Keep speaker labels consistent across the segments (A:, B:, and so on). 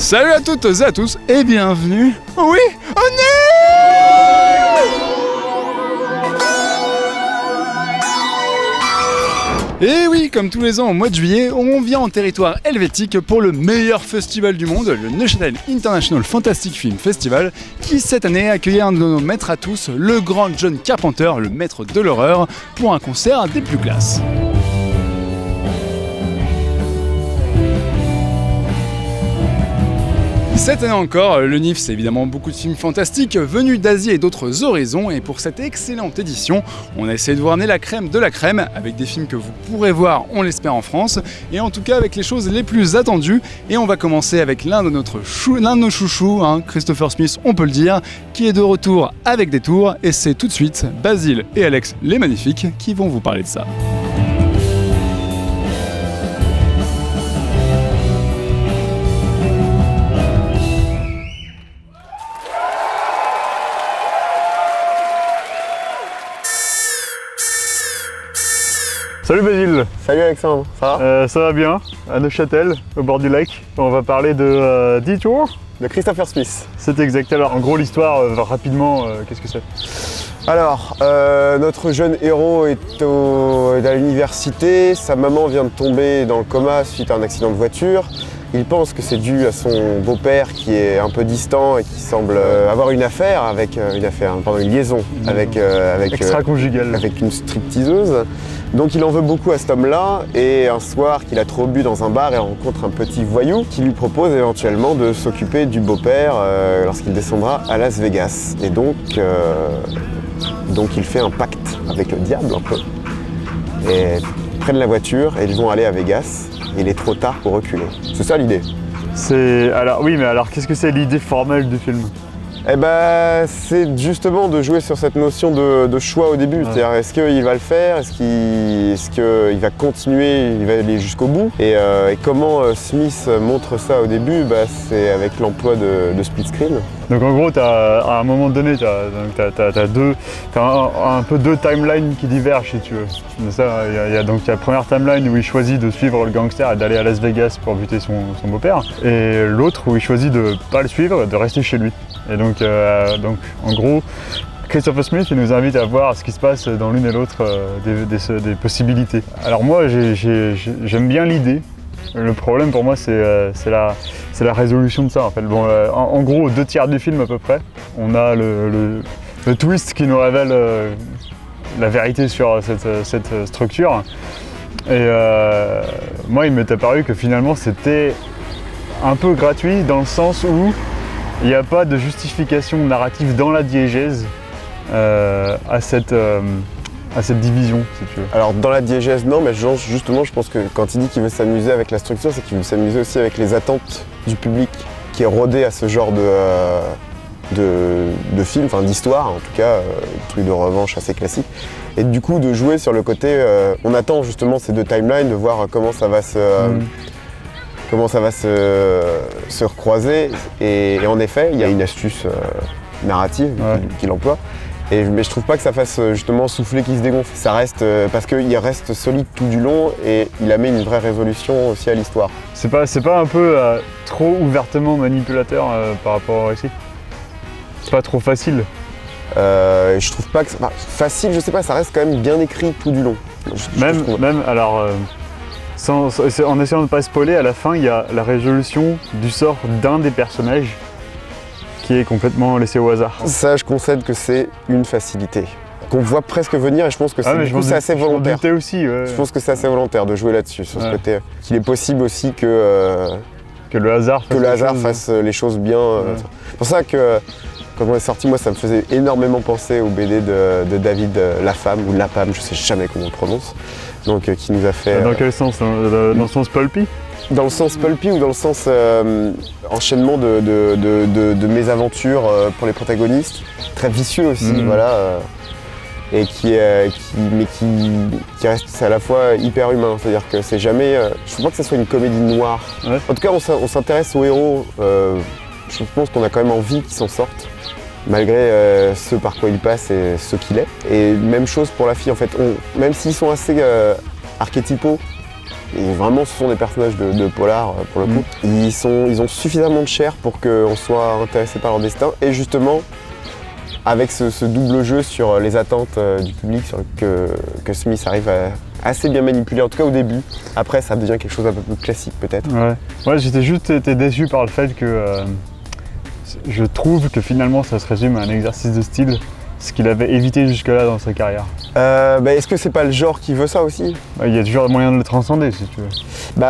A: Salut à toutes et à tous et bienvenue. Oui, on est. Et oui, comme tous les ans au mois de juillet, on vient en territoire helvétique pour le meilleur festival du monde, le Neuchâtel International Fantastic Film Festival, qui cette année accueillait un de nos maîtres à tous, le grand John Carpenter, le maître de l'horreur, pour un concert des plus classes. Cette année encore, le NIF, c'est évidemment beaucoup de films fantastiques venus d'Asie et d'autres horizons, et pour cette excellente édition, on a essayé de vous ramener la crème de la crème, avec des films que vous pourrez voir, on l'espère, en France, et en tout cas avec les choses les plus attendues, et on va commencer avec l'un de nos chouchous, Christopher Smith, on peut le dire, qui est de retour avec des tours, et c'est tout de suite Basile et Alex, les magnifiques, qui vont vous parler de ça.
B: Salut Basile.
C: Salut Alexandre, ça va
B: Ça va bien, à Neuchâtel, au bord du lac. On va parler de Detour.
C: De Christopher Smith.
B: C'est exact. Alors en gros l'histoire, rapidement, qu'est-ce que c'est?
C: Alors, notre jeune héros est à l'université, sa maman vient de tomber dans le coma suite à un accident de voiture. Il pense que c'est dû à son beau-père qui est un peu distant et qui semble avoir une liaison avec
B: extra-conjugale.
C: Avec une stripteaseuse. Donc il en veut beaucoup à cet homme-là et un soir qu'il a trop bu dans un bar, il rencontre un petit voyou qui lui propose éventuellement de s'occuper du beau-père lorsqu'il descendra à Las Vegas. Et donc il fait un pacte avec le diable un peu. Et ils prennent la voiture et ils vont aller à Vegas. Il est trop tard pour reculer. C'est ça l'idée.
B: Alors qu'est-ce que c'est l'idée formelle du film?
C: Eh ben, c'est justement de jouer sur cette notion de choix au début. Ouais. C'est-à-dire, est-ce qu'il va le faire? Est-ce qu'il va continuer? Il va aller jusqu'au bout? Et comment Smith montre ça au début? C'est avec l'emploi de split screen.
B: Donc en gros, à un moment donné, t'as un peu deux timelines qui divergent, si tu veux. Il y a la première timeline où il choisit de suivre le gangster et d'aller à Las Vegas pour buter son beau-père. Et l'autre où il choisit de ne pas le suivre, de rester chez lui. Et donc en gros, Christopher Smith il nous invite à voir ce qui se passe dans l'une et l'autre des possibilités. Alors moi, j'aime bien l'idée. Le problème pour moi, c'est la résolution de ça. En fait. Bon, en gros, 2/3 du film à peu près, on a le twist qui nous révèle la vérité sur cette structure. Et moi, il m'est apparu que finalement, c'était un peu gratuit dans le sens où il n'y a pas de justification narrative dans la diégèse à cette division, si tu veux.
C: Alors dans la diégèse, non, mais justement, je pense que quand il dit qu'il veut s'amuser avec la structure, c'est qu'il veut s'amuser aussi avec les attentes du public qui est rodé à ce genre de film, enfin d'histoire, en tout cas, truc de revanche assez classique. Et du coup, de jouer sur le côté, on attend justement ces deux timelines, de voir comment ça va se recroiser. Et en effet, il y a une astuce narrative qu'il emploie. Mais je trouve pas que ça fasse justement souffler qui se dégonfle. Ça reste parce qu'il reste solide tout du long et il amène une vraie résolution aussi à l'histoire.
B: C'est pas un peu trop ouvertement manipulateur par rapport au récit? C'est pas trop facile?
C: Je trouve pas que facile, je sais pas, ça reste quand même bien écrit tout du long. En essayant de ne pas spoiler, à la fin, il y a la résolution du sort d'un des personnages qui est complètement laissé au hasard. Ça, je concède que c'est une facilité qu'on voit presque venir et je pense que c'est assez volontaire.
B: Aussi, ouais.
C: Je pense que c'est assez volontaire de jouer là-dessus, sur ce côté. Qu'il est possible aussi que
B: le hasard
C: fasse les choses bien. C'est pour ça que quand on est sorti, moi, ça me faisait énormément penser au BD de David Lapham, ou Lapham, je sais jamais comment on le prononce. Donc, qui nous a fait...
B: Dans quel sens? Dans le sens pulpy?
C: Dans le sens pulpy ou dans le sens enchaînement de mésaventures pour les protagonistes. Très vicieux aussi, voilà. Et qui reste à la fois hyper humain. C'est-à-dire que c'est jamais... je ne trouve pas que ce soit une comédie noire. Ouais. En tout cas, on s'intéresse aux héros. Je pense qu'on a quand même envie qu'ils s'en sortent. Malgré ce par quoi il passe et ce qu'il est. Et même chose pour la fille en fait. Même s'ils sont assez archétypaux, et vraiment ce sont des personnages de polar pour le coup, ils ont suffisamment de chair pour qu'on soit intéressé par leur destin, et justement avec ce double jeu sur les attentes du public que Smith arrive à assez bien manipuler, en tout cas au début. Après ça devient quelque chose d'un peu plus classique peut-être.
B: Ouais, j'étais juste déçu par le fait que je trouve que finalement ça se résume à un exercice de style, ce qu'il avait évité jusque-là dans sa carrière.
C: Est-ce que c'est pas le genre qui veut ça aussi?
B: Il y a toujours moyen de le transcender si tu veux.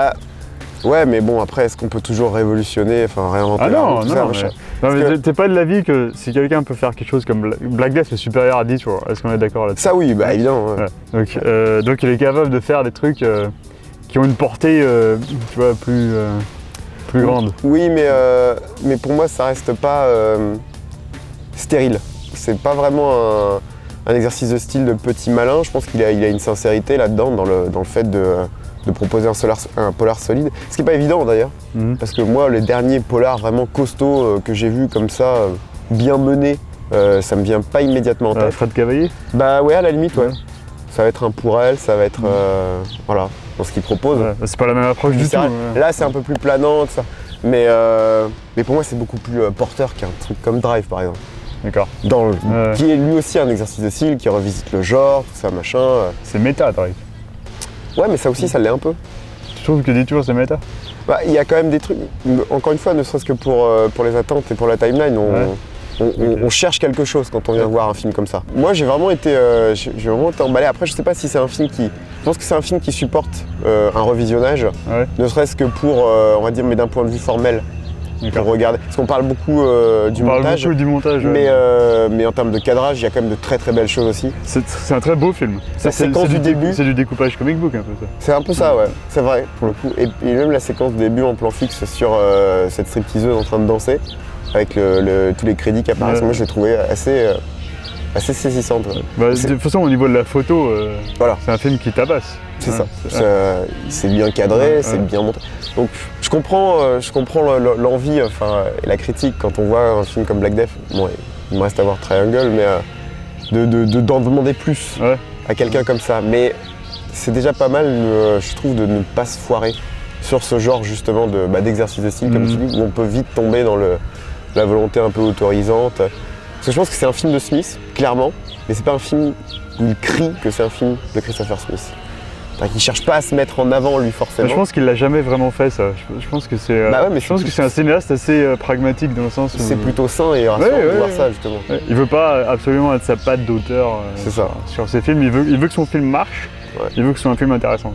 C: Ouais, mais bon, après, est-ce qu'on peut toujours révolutionner, enfin réinventer
B: mais t'es pas de l'avis que si quelqu'un peut faire quelque chose comme Black Death est supérieur à Detour, est-ce qu'on est d'accord là-dessus?
C: Ça oui, évidemment. Ouais.
B: Donc il est capable de faire des trucs qui ont une portée, tu vois, plus grande.
C: Oui, mais pour moi, ça reste pas stérile. C'est pas vraiment un exercice de style de petit malin. Je pense qu'il a une sincérité là-dedans, dans le fait de proposer un polar solide. Ce qui n'est pas évident d'ailleurs, parce que moi, les derniers polars vraiment costauds que j'ai vus comme ça, bien menés, ça me vient pas immédiatement en tête.
B: Fred Cavaillé?
C: Ouais, à la limite, ouais. Ça va être un pour elle, ça va être, voilà, dans ce qu'il propose.
B: C'est pas la même approche du tout.
C: Là, c'est un peu plus planant, tout ça. Mais pour moi, c'est beaucoup plus porteur qu'un truc comme Drive, par exemple.
B: D'accord.
C: Qui est lui aussi un exercice de style, qui revisite le genre, tout ça, machin.
B: C'est méta, Drive.
C: Ouais, mais ça aussi, ça l'est un peu.
B: Tu trouves que Detour, c'est méta?
C: Il y a quand même des trucs, encore une fois, ne serait-ce que pour les attentes et pour la timeline, on cherche quelque chose quand on vient voir un film comme ça. Moi, j'ai vraiment été emballé. Après, je sais pas si c'est un film qui... Je pense que c'est un film qui supporte un revisionnage, ne serait-ce que pour, on va dire, mais d'un point de vue formel. Pour regarder. Parce qu'on parle beaucoup du montage. Mais en termes de cadrage, il y a quand même de très très belles choses aussi.
B: C'est un très beau film.
C: La séquence du début.
B: C'est du découpage comic book un peu ça.
C: C'est un peu ça, ouais. C'est vrai, pour le coup. Et même la séquence du début en plan fixe sur cette stripteaseuse en train de danser, avec tous les crédits qui apparaissent, moi je l'ai trouvé assez saisissante.
B: De toute façon, au niveau de la photo,
C: voilà.
B: C'est un film qui tabasse.
C: C'est ça. C'est bien cadré, c'est bien monté. Donc je comprends l'envie, et la critique quand on voit un film comme Black Death. Bon, il me reste à voir Triangle, mais d'en demander plus à quelqu'un comme ça. Mais c'est déjà pas mal, je trouve, de ne pas se foirer sur ce genre justement d'exercice de style, comme tu dis, où on peut vite tomber dans la volonté un peu autorisante. Parce que je pense que c'est un film de Smith, clairement, mais c'est pas un film où il crie que c'est un film de Christopher Smith. Il cherche pas à se mettre en avant lui forcément.
B: Je pense qu'il l'a jamais vraiment fait ça. Je pense que c'est. Je pense que c'est un cinéaste assez pragmatique dans le sens où.
C: C'est plutôt sain et rassurant de voir ça justement.
B: Il veut pas absolument être sa patte d'auteur sur ses films. Il veut que son film marche. Il veut que ce soit un film intéressant.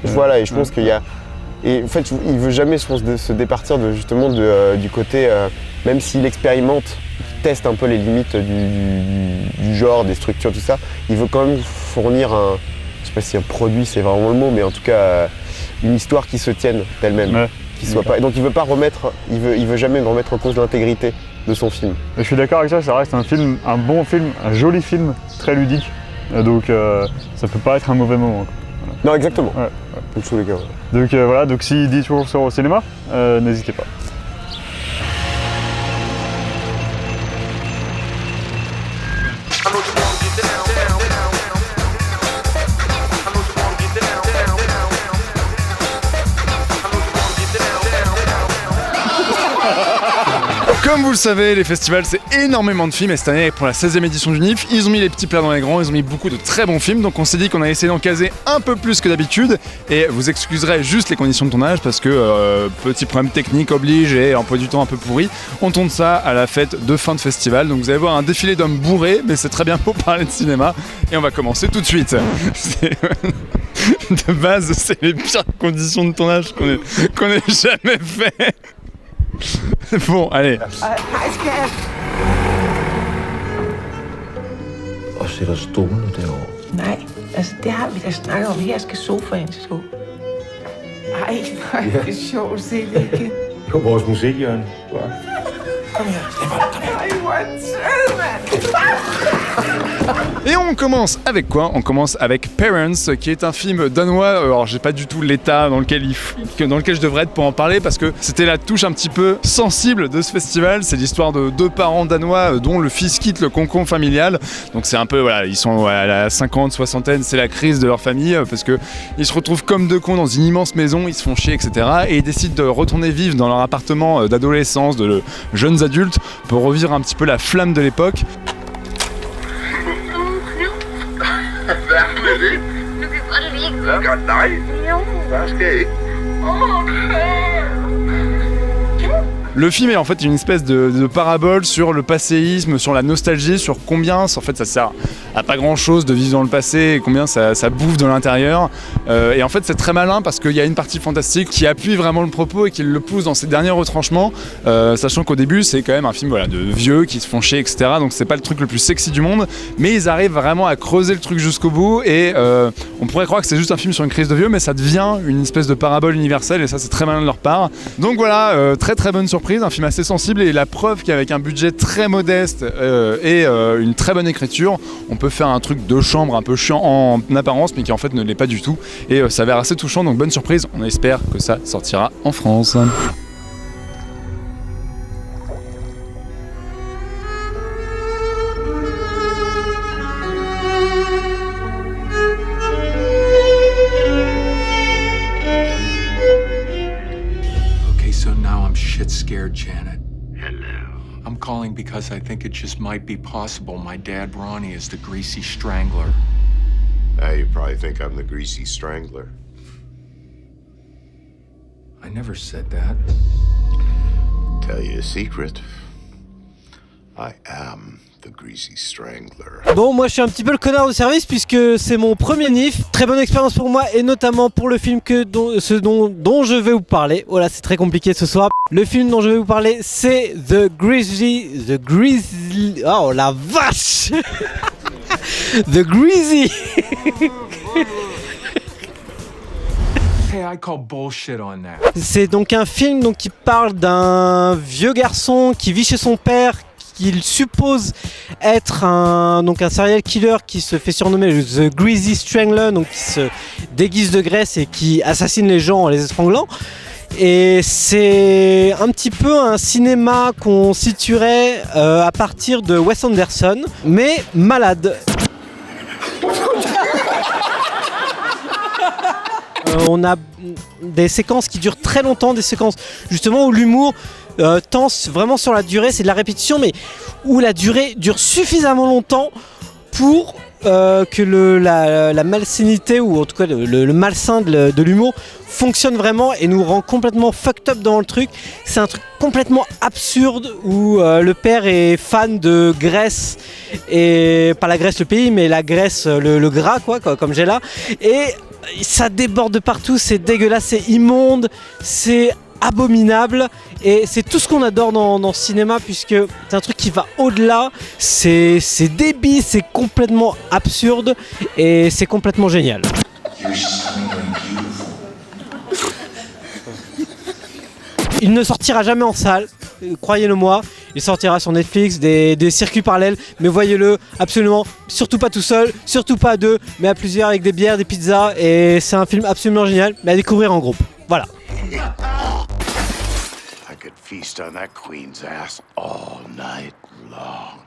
C: Voilà, et je pense qu'il y a. Et en fait, il veut jamais, je pense, se départir justement du côté, même s'il expérimente, il teste un peu les limites du genre, des structures, tout ça, il veut quand même fournir je sais pas si un produit c'est vraiment le mot, mais en tout cas une histoire qui se tienne d'elle-même, qui soit pas. Donc il veut pas il veut jamais remettre en cause l'intégrité de son film.
B: Je suis d'accord avec ça reste un bon film, un joli film, très ludique, donc ça peut pas être un mauvais moment.
C: Voilà. Non, exactement. Dans tous les cas.
B: Donc voilà, donc s'il dit toujours sort au cinéma, n'hésitez pas.
A: Comme vous le savez, les festivals c'est énormément de films et cette année pour la 16e édition du NIF, ils ont mis les petits plats dans les grands, ils ont mis beaucoup de très bons films, donc on s'est dit qu'on a essayé d'en caser un peu plus que d'habitude et vous excuserez juste les conditions de tournage parce que petit problème technique oblige et emploi du temps un peu pourri, on tourne ça à la fête de fin de festival, donc vous allez voir un défilé d'hommes bourrés, mais c'est très bien pour parler de cinéma et on va commencer tout de suite. De base, c'est les pires conditions de tournage qu'on ait jamais fait. Bon, allez.
D: Hej, skat.
E: Og sætter stolene derovre.
D: Nej, altså det har vi da snakket om. Her skal sofaen stå. Ej, det er sjovt at se det igen.
E: Det var vores musikhjørne.
D: Kom her, Stefan. Ej, hvor er
A: Et on commence avec quoi? On commence avec Parents, qui est un film danois. Alors j'ai pas du tout l'état dans lequel je devrais être pour en parler, parce que c'était la touche un petit peu sensible de ce festival. C'est l'histoire de deux parents danois dont le fils quitte le cocon familial. Donc c'est un peu, voilà, ils sont à la 50, soixantaine, c'est la crise de leur famille, parce que ils se retrouvent comme deux cons dans une immense maison, ils se font chier, etc. Et ils décident de retourner vivre dans leur appartement d'adolescence, de jeunes adultes, pour revivre un petit peu la flamme de l'époque. Le film est en fait une espèce de parabole sur le passéisme, sur la nostalgie, sur combien en fait ça sert à pas grand chose de vivre dans le passé et combien ça bouffe de l'intérieur. Et en fait c'est très malin parce qu'il y a une partie fantastique qui appuie vraiment le propos et qui le pousse dans ses derniers retranchements, sachant qu'au début c'est quand même un film, voilà, de vieux qui se font chier, etc. Donc c'est pas le truc le plus sexy du monde, mais ils arrivent vraiment à creuser le truc jusqu'au bout et on pourrait croire que c'est juste un film sur une crise de vieux, mais ça devient une espèce de parabole universelle et ça c'est très malin de leur part. Donc voilà, très très bonne surprise. Un film assez sensible et la preuve qu'avec un budget très modeste et une très bonne écriture, on peut faire un truc de chambre un peu chiant en apparence mais qui en fait ne l'est pas du tout et ça a l'air assez touchant, donc bonne surprise, on espère que ça sortira en France.
F: Scared, Janet. Hello. I'm calling because I think it just might be possible my dad, Ronnie, is the Greasy Strangler.
G: You probably think I'm the Greasy Strangler.
F: I never said that.
G: Tell you a secret. I am the Greasy Strangler.
H: Bon, moi je suis un petit peu le connard de service puisque c'est mon premier NIF. Très bonne expérience pour moi et notamment pour le film dont je vais vous parler. Voilà, c'est très compliqué ce soir. Le film dont je vais vous parler, c'est The Grizzly. Oh la vache. The Greasy.
F: Hey, I call bullshit on that.
H: C'est donc un film qui parle d'un vieux garçon qui vit chez son père, qu'il suppose être un serial killer qui se fait surnommer The Greasy Strangler, donc qui se déguise de graisse et qui assassine les gens en les étranglant. Et c'est un petit peu un cinéma qu'on situerait à partir de Wes Anderson, mais malade. On a des séquences qui durent très longtemps, des séquences justement où l'humour tense vraiment sur la durée, c'est de la répétition, mais où la durée dure suffisamment longtemps pour que la malsainité, ou en tout cas le malsain de l'humour fonctionne vraiment et nous rend complètement fucked up dans le truc. C'est un truc complètement absurde où le père est fan de graisse, et pas la graisse le pays, mais la graisse, le gras quoi, comme j'ai là, et ça déborde de partout, c'est dégueulasse, c'est immonde, c'est abominable, et c'est tout ce qu'on adore dans ce cinéma, puisque c'est un truc qui va au-delà, c'est débile, c'est complètement absurde et c'est complètement génial. Il ne sortira jamais en salle, croyez-le moi, il sortira sur Netflix, des circuits parallèles, mais voyez-le absolument, surtout pas tout seul, surtout pas à deux, mais à plusieurs avec des bières, des pizzas, et c'est un film absolument génial, mais à découvrir en groupe. Voilà.
G: I could feast on that queen's ass all night long.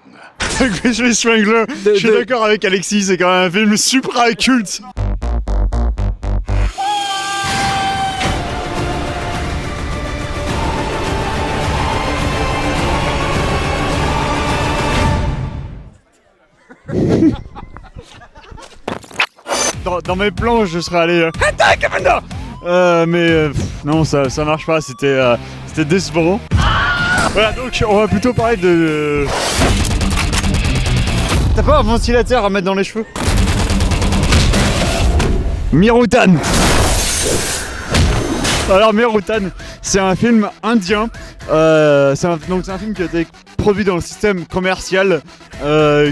B: The Grizzly Strangler, je suis d'accord avec Alexis, c'est quand même un film supra culte. Dans mes plans, je serais allé non, ça marche pas, c'était décevant. Voilà, donc on va plutôt parler de... T'as pas un ventilateur à mettre dans les cheveux? Mirutan. Alors Mirutan, c'est un film indien. C'est un film qui a été produit dans le système commercial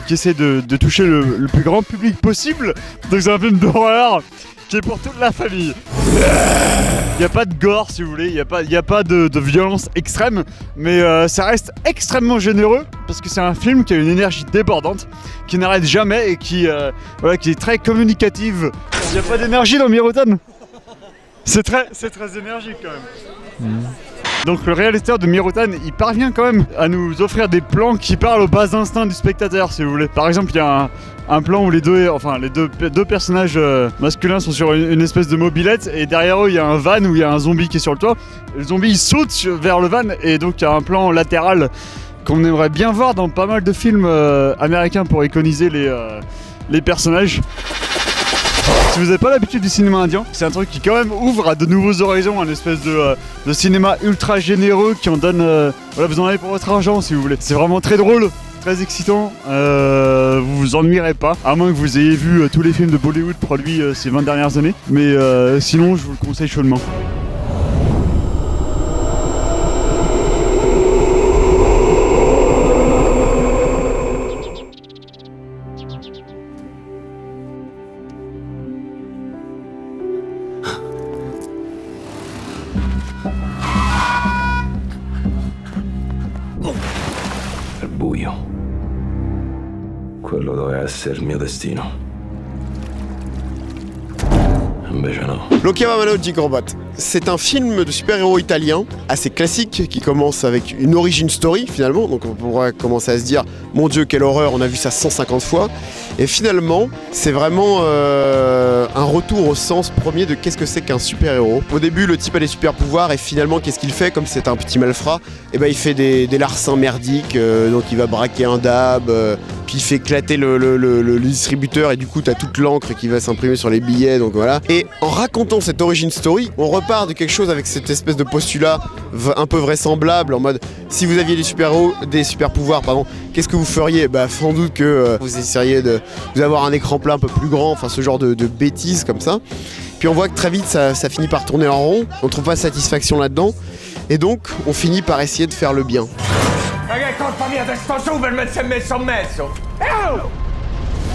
B: qui essaie de toucher le plus grand public possible. Donc c'est un film d'horreur qui est pour toute la famille. Il n'y a pas de gore si vous voulez, il n'y a pas de violence extrême, mais ça reste extrêmement généreux parce que c'est un film qui a une énergie débordante, qui n'arrête jamais et qui est très communicative. Il n'y a pas d'énergie dans Mirotan. C'est très énergique quand même. Donc le réalisateur de Mirotan, il parvient quand même à nous offrir des plans qui parlent aux bas instincts du spectateur si vous voulez. Par exemple, il y a un plan où les deux personnages masculins sont sur une espèce de mobilette et derrière eux il y a un van où il y a un zombie qui est sur le toit. Le zombie il saute vers le van et donc il y a un plan latéral qu'on aimerait bien voir dans pas mal de films américains pour iconiser les personnages. Si vous n'avez pas l'habitude du cinéma indien, c'est un truc qui quand même ouvre à de nouveaux horizons, un espèce de cinéma ultra généreux qui en donne... vous en avez pour votre argent si vous voulez. C'est vraiment très drôle, très excitant, vous vous ennuierez pas, à moins que vous ayez vu tous les films de Bollywood produits ces 20 dernières années, mais sinon je vous le conseille chaudement.
E: Al buio. Quello doveva essere il mio destino. Invece no.
C: Loki Vamano Gigrobot, c'est un film de super-héros italien assez classique qui commence avec une origin story finalement, donc on pourrait commencer à se dire mon Dieu quelle horreur, on a vu ça 150 fois, et finalement c'est vraiment un retour au sens premier de qu'est-ce que c'est qu'un super-héros. Au début le type a des super pouvoirs et finalement qu'est-ce qu'il fait, comme c'est un petit malfrat, et ben il fait des larcins merdiques, donc il va braquer un dab, puis il fait éclater le distributeur et du coup t'as toute l'encre qui va s'imprimer sur les billets, donc voilà. Et en racontant cette origin story, on repart de quelque chose avec cette espèce de postulat un peu vraisemblable en mode si vous aviez des super pouvoirs, qu'est-ce que vous feriez? Bah sans doute que vous essayeriez d'avoir un écran plat un peu plus grand, enfin ce genre de bêtises comme ça. Puis on voit que très vite ça finit par tourner en rond, on trouve pas de satisfaction là-dedans, et donc on finit par essayer de faire le bien.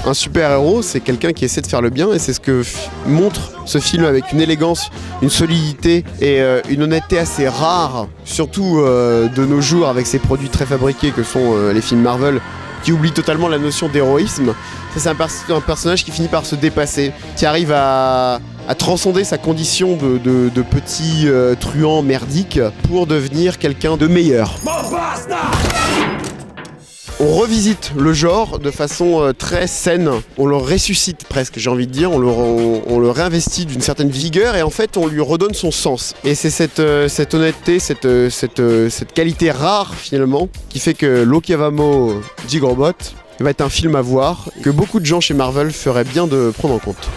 C: Un super-héros, c'est quelqu'un qui essaie de faire le bien, et c'est ce que montre ce film avec une élégance, une solidité et une honnêteté assez rare, surtout de nos jours avec ces produits très fabriqués que sont les films Marvel, qui oublient totalement la notion d'héroïsme. Ça, c'est un personnage qui finit par se dépasser, qui arrive à transcender sa condition de petit truand merdique pour devenir quelqu'un de meilleur. On revisite le genre de façon très saine, on le ressuscite presque, j'ai envie de dire, on le réinvestit d'une certaine vigueur et en fait on lui redonne son sens. Et c'est cette honnêteté, cette qualité rare finalement qui fait que Loki Vamano Gigrobot va être un film à voir, que beaucoup de gens chez Marvel feraient bien de prendre en compte.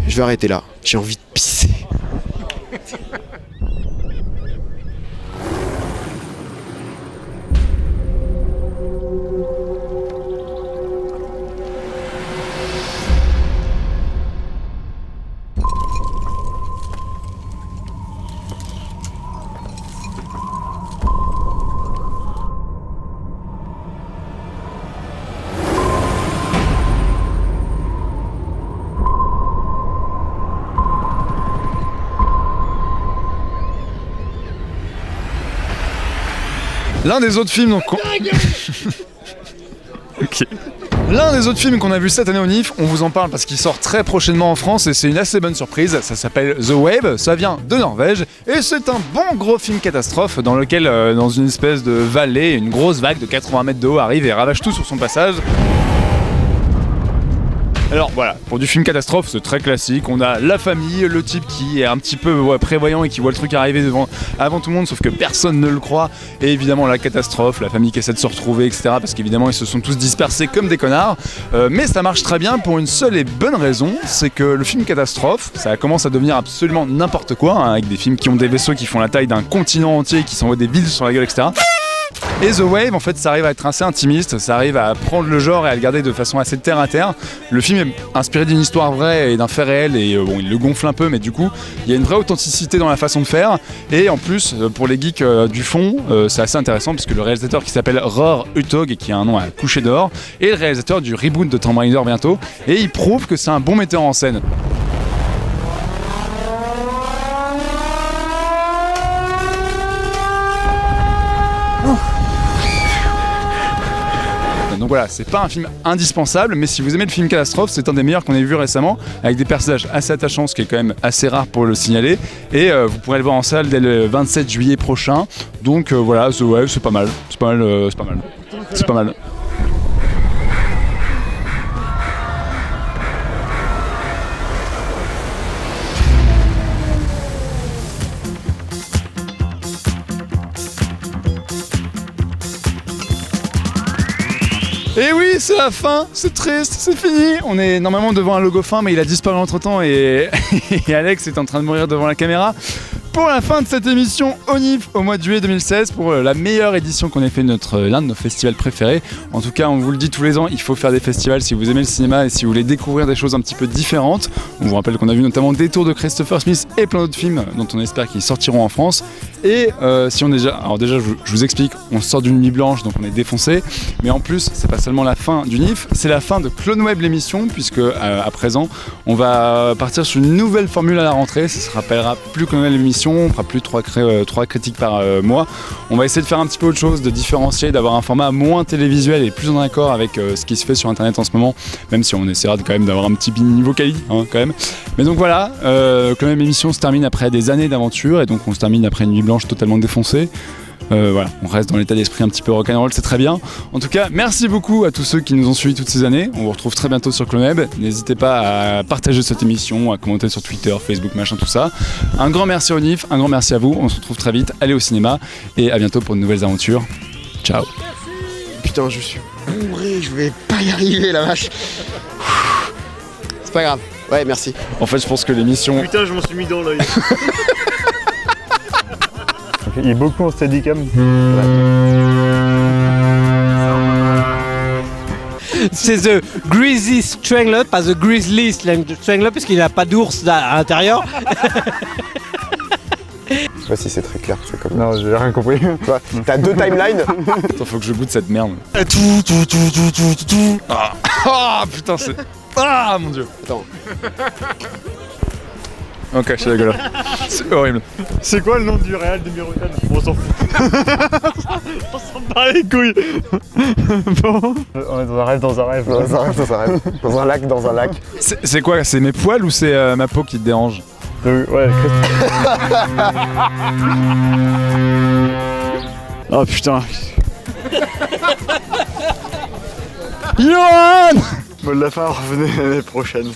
C: Je vais arrêter là, j'ai envie de pisser.
A: L'un des autres films okay. L'un des autres films qu'on a vu cette année au NIF, on vous en parle parce qu'il sort très prochainement en France et c'est une assez bonne surprise. Ça s'appelle The Wave, ça vient de Norvège et c'est un bon gros film catastrophe dans lequel, dans une espèce de vallée, une grosse vague de 80 mètres de haut arrive et ravage tout sur son passage. Alors voilà, pour du film catastrophe, c'est très classique. On a la famille, le type qui est un petit peu prévoyant et qui voit le truc arriver avant tout le monde, sauf que personne ne le croit. Et évidemment la catastrophe, la famille qui essaie de se retrouver, etc. Parce qu'évidemment ils se sont tous dispersés comme des connards. Mais ça marche très bien pour une seule et bonne raison, c'est que le film catastrophe, ça commence à devenir absolument n'importe quoi, hein, avec des films qui ont des vaisseaux qui font la taille d'un continent entier, qui s'envoient des villes sur la gueule, etc. Et The Wave, en fait, ça arrive à être assez intimiste, ça arrive à prendre le genre et à le garder de façon assez terre à terre. Le film est inspiré d'une histoire vraie et d'un fait réel, et bon, il le gonfle un peu, mais du coup, il y a une vraie authenticité dans la façon de faire. Et en plus, pour les geeks du fond, c'est assez intéressant, puisque le réalisateur qui s'appelle Roar Uthaug, et qui a un nom à coucher dehors, est le réalisateur du reboot de Tomb Raider bientôt, et il prouve que c'est un bon metteur en scène. Donc voilà, c'est pas un film indispensable, mais si vous aimez le film catastrophe, c'est un des meilleurs qu'on ait vu récemment, avec des personnages assez attachants, ce qui est quand même assez rare pour le signaler. Et vous pourrez le voir en salle dès le 27 juillet prochain. Donc voilà, ouais, c'est pas mal. C'est pas mal. C'est pas mal. C'est pas mal. Et oui, c'est la fin, c'est triste, c'est fini. On est normalement devant un logo fin, mais il a disparu entre temps et Alex est en train de mourir devant la caméra. Pour la fin de cette émission ONIF au mois de juillet 2016, pour la meilleure édition qu'on ait fait de l'un de nos festivals préférés. En tout cas, on vous le dit tous les ans, il faut faire des festivals si vous aimez le cinéma et si vous voulez découvrir des choses un petit peu différentes. On vous rappelle qu'on a vu notamment Détour de Christopher Smith et plein d'autres films dont on espère qu'ils sortiront en France. Et si on est déjà... Alors déjà, je vous explique, on sort d'une nuit blanche, donc on est défoncé. Mais en plus, c'est pas seulement la fin du NIF, c'est la fin de Clone Web l'émission, puisque à présent, on va partir sur une nouvelle formule à la rentrée. Ça se rappellera plus Clone Web l'émission. On fera plus 3 critiques par mois. On va essayer de faire un petit peu autre chose, de différencier, d'avoir un format moins télévisuel et plus en accord avec ce qui se fait sur internet en ce moment, même si on essaiera quand même d'avoir un petit niveau quali quand même. Mais donc voilà, quand même l'émission se termine après des années d'aventure, et donc on se termine après une nuit blanche totalement défoncée. Voilà, on reste dans l'état d'esprit un petit peu rock'n'roll, c'est très bien. En tout cas, merci beaucoup à tous ceux qui nous ont suivis toutes ces années. On vous retrouve très bientôt sur Clone Web. N'hésitez pas à partager cette émission, à commenter sur Twitter, Facebook, machin, tout ça. Un grand merci au NIF, un grand merci à vous. On se retrouve très vite. Allez au cinéma et à bientôt pour de nouvelles aventures. Ciao.
C: Putain, je suis bourré, je vais pas y arriver, la vache. C'est pas grave. Ouais, merci.
A: En fait, je pense que l'émission...
B: Putain, je m'en suis mis dans l'œil. Il est beaucoup en steadicam.
H: C'est The Greasy Strangler, pas The Grizzly Strangler, puisqu'il n'a pas d'ours à l'intérieur.
C: Je sais pas si c'est très clair, c'est comme...
B: Non, j'ai rien compris.
C: T'as 2 timelines.
A: Attends, faut que je goûte cette merde. Ah putain, c'est... Ah mon dieu.
C: Attends.
A: Ok, c'est dégueulasse. C'est horrible.
B: C'est quoi le nom du réal de Mirocan? On s'en fout. On s'en bat les couilles. Bon. On est dans un rêve, dans un rêve.
C: Dans un rêve, dans un rêve. Dans un lac, dans un lac.
A: C'est quoi? C'est mes poils ou c'est ma peau qui te dérange?
B: Ouais,
A: Oh putain. Johan!
B: Bon, la fin, revenez l'année prochaine.